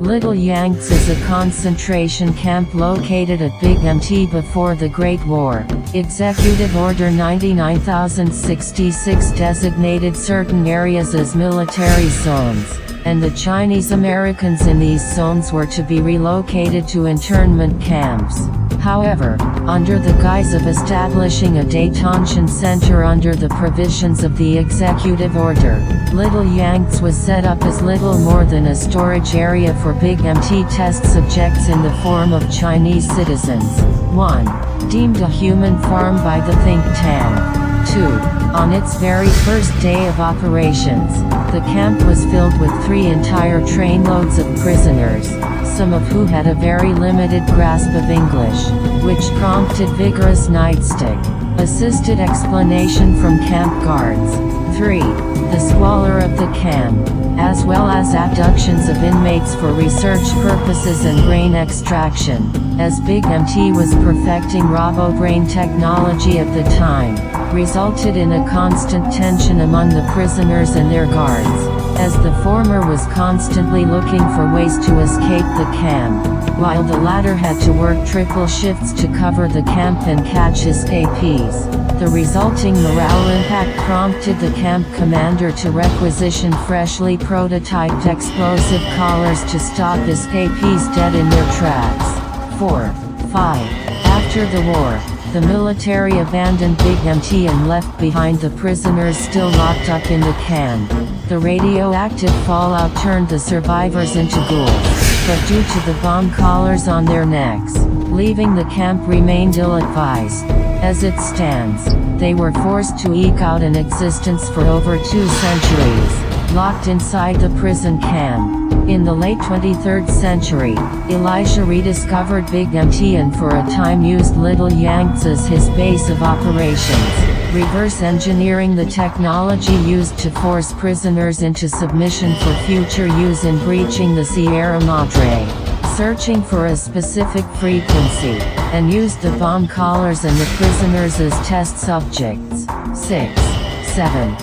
Little Yangtze is a concentration camp located at Big MT before the Great War. Executive Order 99066 designated certain areas as military zones, and the Chinese Americans in these zones were to be relocated to internment camps. However, under the guise of establishing a detention center under the provisions of the executive order, Little Yangtze was set up as little more than a storage area for Big MT test subjects in the form of Chinese citizens. 1. Deemed a human farm by the think tank. 2. On its very first day of operations, the camp was filled with 3 entire trainloads of prisoners, some of who had a very limited grasp of English, which prompted vigorous nightstick assisted explanation from camp guards. 3. The squalor of the camp, as well as abductions of inmates for research purposes and brain extraction, as Big MT was perfecting robo-brain technology at the time, resulted in a constant tension among the prisoners and their guards, as the former was constantly looking for ways to escape the camp, while the latter had to work triple shifts to cover the camp and catch escapees. The resulting morale impact prompted the camp commander to requisition freshly prototyped explosive collars to stop escapees dead in their tracks. 4. 5. After the war, the military abandoned Big MT and left behind the prisoners still locked up in the camp. The radioactive fallout turned the survivors into ghouls, but due to the bomb collars on their necks, leaving the camp remained ill-advised. As it stands, they were forced to eke out an existence for over 2 centuries, locked inside the prison camp. In the late 23rd century, Elijah rediscovered Big MT and for a time used Little Yangtze as his base of operations, reverse engineering the technology used to force prisoners into submission for future use in breaching the Sierra Madre, searching for a specific frequency, and used the bomb collars and the prisoners as test subjects. 6. 7.